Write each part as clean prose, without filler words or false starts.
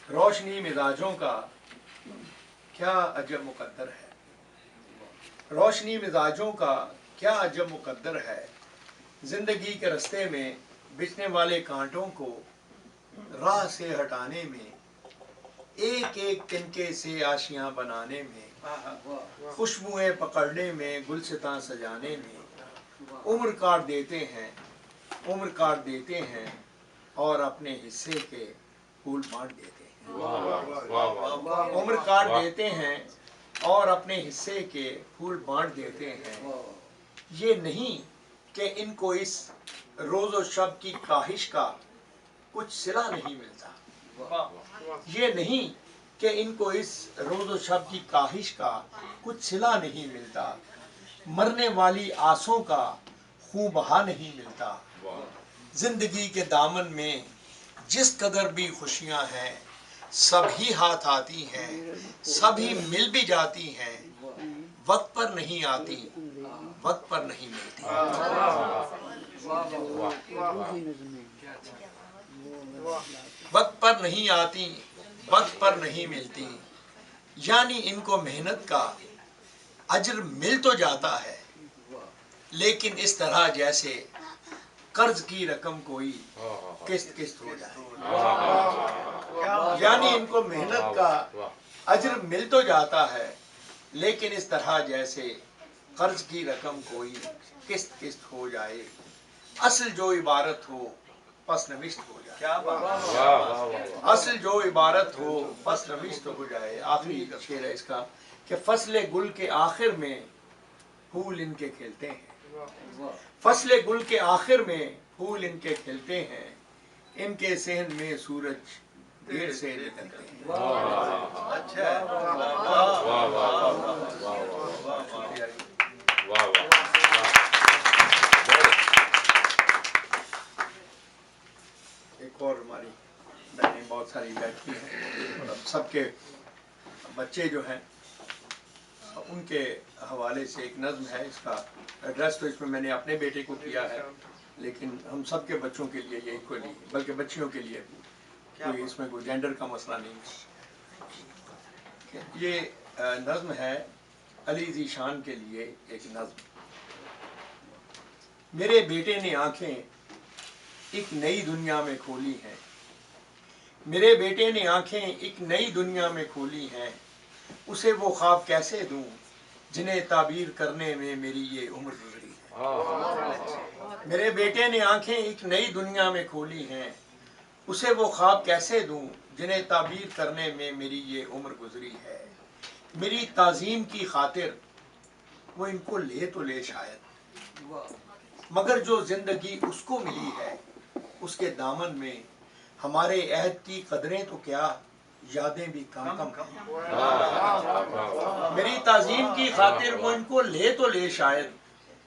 रोशनी मिजाजों का क्या अजब मुकद्दर है, रोशनी मिजाजों का क्या अजब मुकद्दर है। जिंदगी के रास्ते में बिछने वाले कांटों को राह से हटाने में, एक एक तिनके से आशियां बनाने में, खुशबुएं पकड़ने में, गुलसितां सजाने में उम्र काट देते हैं और अपने हिस्से के फूल बांट देते हैं। उम्र काट देते हैं और अपने हिस्से के फूल बांट देते हैं। ये नहीं कि इनको इस रोज़ो शब की काहिश का कुछ सिला नहीं मिलता, ये नहीं कि इनको इस रोज़ो शब की काहिश का कुछ सिला नहीं मिलता। मरने वाली आसों का खून बहा नहीं मिलता। जिंदगी के दामन में जिस कदर भी खुशियां हैं, सभी हाथ आती हैं, सभी मिल भी जाती हैं, वक्त पर नहीं आती, वक्त पर नहीं मिलती। वक्त पर नहीं आती, वक्त पर नहीं मिलती। यानी इनको मेहनत का अजर मिल तो जाता है, लेकिन इस तरह जैसे कर्ज की रकम कोई किस्त किस्त हो जाए। यानी इनको मेहनत का अजर मिल तो जाता है, लेकिन इस तरह जैसे कर्ज की रकम कोई किस्त किस्त हो जाए। असल जो इबारत हो पस नविश्त हो जाए। क्या बात। असल जो इबारत हो पस नविश्त हो जाए। आखिरी शेर है इसका कि फसले गुल के आखिर में फूल इनके खिलते हैं। फसले गुल के आखिर में फूल इनके खिलते हैं, इनके सहन में सूरज देर से निकलते हैं। अच्छा, एक और हमारी बहनें बहुत सारी बैठी हैं, मतलब सबके बच्चे जो हैं उनके हवाले से एक नज़्म है। इसका एड्रेस तो इसमें मैंने अपने बेटे को किया है, लेकिन हम सब के बच्चों के लिए ये इक्वली, बल्कि बच्चियों के लिए भी, कोई इसमें कोई जेंडर का मसला नहीं है। ये नज़्म है अली ज़ीशान के लिए एक नज़्म। मेरे बेटे ने आंखें एक नई दुनिया में खोली हैं, मेरे बेटे ने आंखें एक नई दुनिया में खोली हैं। उसे वो ख्वाब कैसे दूं जिन्हें ताबीर करने में मेरी ये उम्र गुजरी है। मेरे बेटे ने आंखें एक नई दुनिया में खोली हैं, उसे वो ख्वाब कैसे दूं जिन्हें ताबीर करने में मेरी ये उम्र गुजरी है। मेरी ताज़ीम की खातिर वो इनको ले तो ले शायद, मगर जो जिंदगी उसको मिली है उसके दामन में हमारे अहद की कदरें तो क्या, यादें भी कम कम। मेरी ताज़ीम की खातिर वो इनको ले तो ले शायद,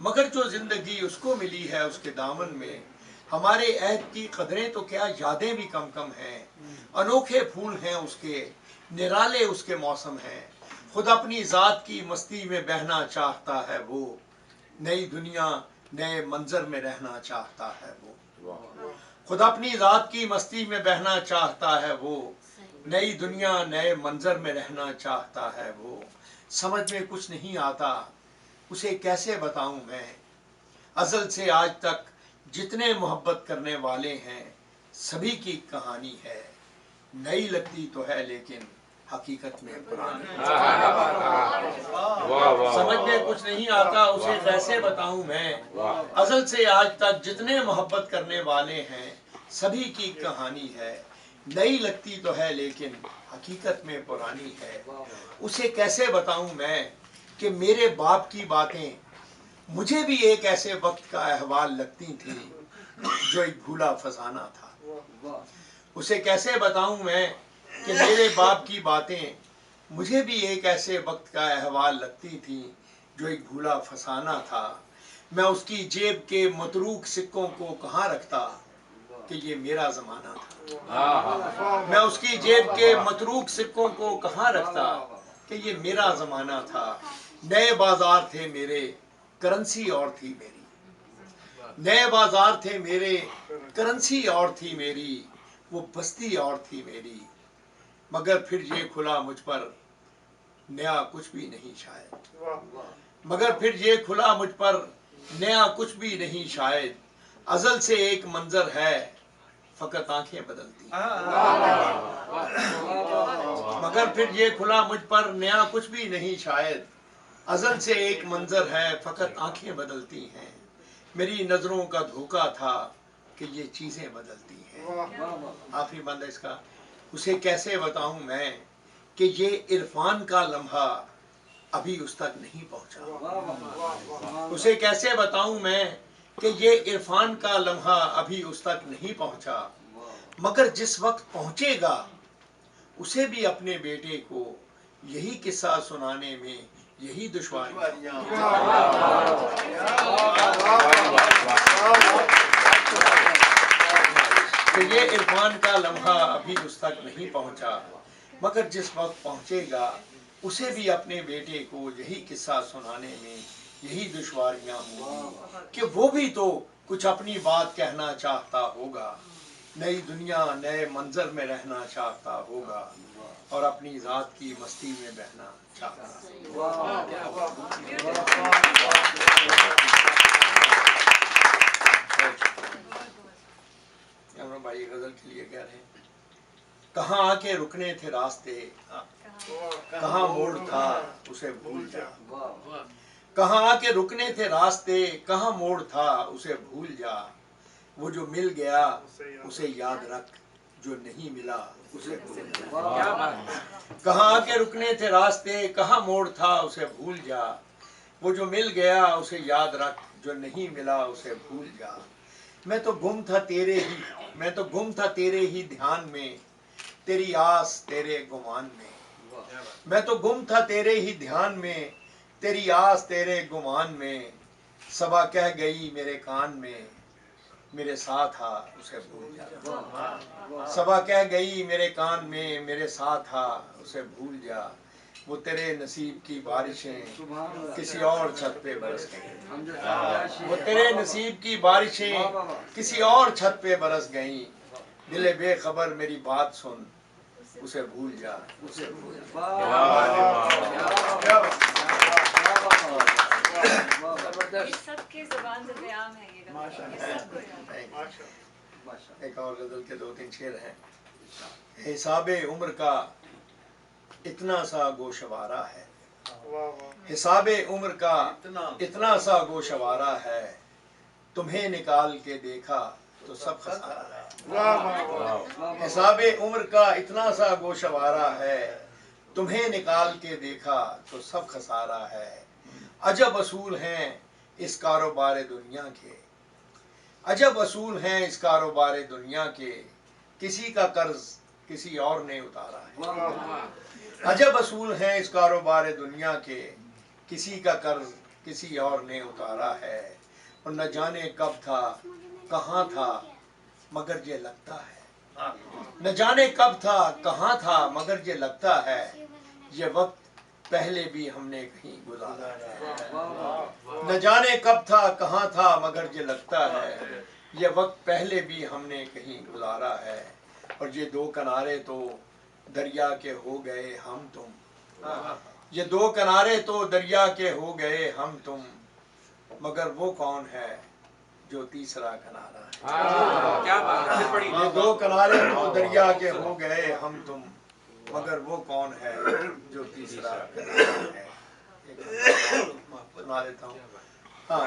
मगर जो जिंदगी उसको मिली है उसके दामन में हमारे अहद की कदरें तो क्या, यादें भी कम कम हैं। अनोखे फूल हैं उसके, निराले उसके मौसम हैं। खुद अपनी ज़ात की मस्ती में बहना चाहता है वो, नई दुनिया नए मंजर में रहना चाहता है वो। खुद अपनी ज़ात की मस्ती में बहना चाहता है वो, नई दुनिया नए मंजर में रहना चाहता है वो। समझ में कुछ नहीं आता उसे कैसे बताऊं मैं, अज़ल से आज तक जितने मोहब्बत करने वाले हैं सभी की कहानी है। नई लगती तो है लेकिन हकीकत में पुरानी। समझ में कुछ नहीं आता उसे कैसे बताऊं मैं, अज़ल से आज तक जितने मोहब्बत करने वाले हैं सभी की कहानी है। नई लगती तो है लेकिन हकीकत में पुरानी है। उसे कैसे बताऊं मैं कि मेरे बाप की बातें मुझे भी एक ऐसे वक्त का अहवाल लगती थी जो एक भूला फसाना था। उसे कैसे बताऊं मैं कि मेरे बाप की बातें मुझे भी एक ऐसे वक्त का अहवाल लगती थी जो एक भूला फसाना था। मैं उसकी जेब के मतरूक सिक्कों को कहाँ रखता कि ये मेरा ज़माना था। मैं उसकी जेब के मतरूक सिक्कों को कहाँ रखता कि ये मेरा ज़माना था। नए बाजार थे मेरे, करेंसी और थी मेरी। नए बाजार थे मेरे, करेंसी और थी मेरी, वो बस्ती और थी मेरी। मगर फिर ये खुला मुझ पर नया कुछ भी नहीं शायद, मगर फिर ये खुला मुझ पर नया कुछ भी नहीं शायद, अजल से एक मंजर है फकत आंखें बदलती, मगर फिर ये खुला मुझ पर नया कुछ भी नहीं शायद, अजल से एक मंजर है फकत आंखें बदलती हैं, मेरी नजरों का धोखा था कि ये चीजें बदलती हैं। आखिरी बंद है इसका, उसे कैसे बताऊं मैं कि ये इरफान का लम्हा अभी उस तक नहीं पहुंचा, उसे कैसे बताऊं मैं कि ये इरफान का लम्हा अभी उस तक नहीं पहुंचा, मगर जिस वक्त पहुंचेगा उसे भी अपने बेटे को यही किस्सा सुनाने में यही दुश्वारियां, कि ये इरफान का लम्हा अभी उस तक नहीं पहुंचा, मगर जिस वक्त पहुंचेगा उसे भी अपने बेटे को यही किस्सा सुनाने में यही दुश्वारियां होंगी, कि वो भी तो कुछ अपनी बात कहना चाहता होगा, नई दुनिया नए मंजर में रहना चाहता होगा और अपनी जात की मस्ती में बहना चाहता है। भाई गजल के लिए कह रहे हैं, कहाँ आके रुकने थे रास्ते, कहाँ मोड़ था उसे भूल जा, कहाँ आके रुकने थे रास्ते, कहाँ मोड़ था उसे भूल जा, वो जो मिल गया उसे याद रख, जो नहीं मिला उसे भूल जा, कहाँ आके रुकने थे रास्ते, कहाँ मोड़ था उसे भूल जा, वो जो मिल गया उसे याद रख, जो नहीं मिला उसे भूल जा, मैं तो गुम था तेरे ही, मैं तो गुम था तेरे ही ध्यान में, तेरी आस तेरे गुमान में, मैं तो गुम था तेरे ही ध्यान में, तेरी आस तेरे गुमान में, सबा कह गई मेरे कान में, मेरे साथ था उसे भूल जा, सबा कह गई मेरे कान में, मेरे साथ था उसे भूल जा, वो तेरे नसीब की बारिशें किसी और छत पे बरस गई, वो तेरे नसीब की बारिशें किसी और छत पे बरस गई, दिले बेखबर मेरी बात सुन उसे भूल जा, उसे भूल सबके ज़ुबान से बयान है ये। एक और गजल के 2-3 शेर हैं। हिसाबे उम्र का इतना सा गोशवारा है, हिसाबे उम्र का इतना सा गोशवारा है, तुम्हें निकाल के देखा तो सब खसारा है, हिसाबे उम्र का इतना सा गोशवारा है, तुम्हें निकाल के देखा तो सब खसारा है, अजब असूल हैं इस कारोबार दुनिया के, अजब असूल हैं इस कारोबार दुनिया के, किसी का कर्ज किसी और ने उतारा है, अजब असूल हैं इस कारोबार दुनिया के, किसी का कर्ज किसी और ने उतारा है, और न जाने कब था कहाँ था मगर ये लगता है, न जाने कब था कहाँ था मगर ये लगता है, ये वक्त पहले भी हमने कहीं गुजारा है, न जाने कब था कहाँ था मगर ये लगता है, ये वक्त पहले भी हमने कहीं गुजारा है, और ये दो किनारे तो दरिया के हो गए हम तुम, ये दो किनारे तो दरिया के हो गए हम तुम, मगर वो कौन है जो तीसरा किनारा है, क्या बात है, ये दो किनारे तो दरिया के हो गए हम तुम, मगर वो कौन है जो तीसरा किनारा है। सुना देता हूँ। हाँ,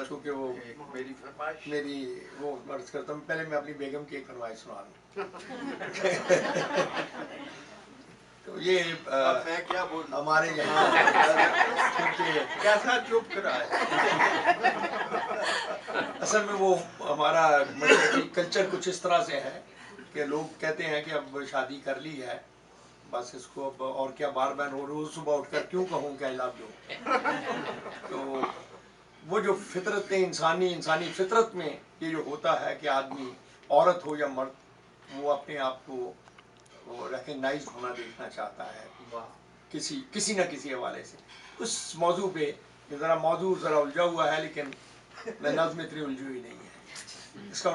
चूँकि वो मेरी वो अर्ज करता हूँ, पहले मैं अपनी बेगम की एक फरमाइश सुना दूँ। तो ये मैं क्या बोल हमारे यहाँ कैसा चुप करा है। असल में वो हमारा कल्चर कुछ इस तरह से है कि लोग कहते हैं कि अब शादी कर ली है, बस इसको अब और क्या बार बार रोज सुबह उठकर क्यों कहूँ क्या लव यू। तो वो जो फितरत इंसानी फितरत में ये जो होता है कि आदमी औरत हो या मर्द, वो अपने आप को वो रिकग्नाइज होना देखना चाहता है किसी न किसी हवाले से। उस मौजू पे ज़रा मौजू ज़रा उलझा हुआ है, लेकिन मैं नज़्म इतनी उलझी हुई नहीं है। इसका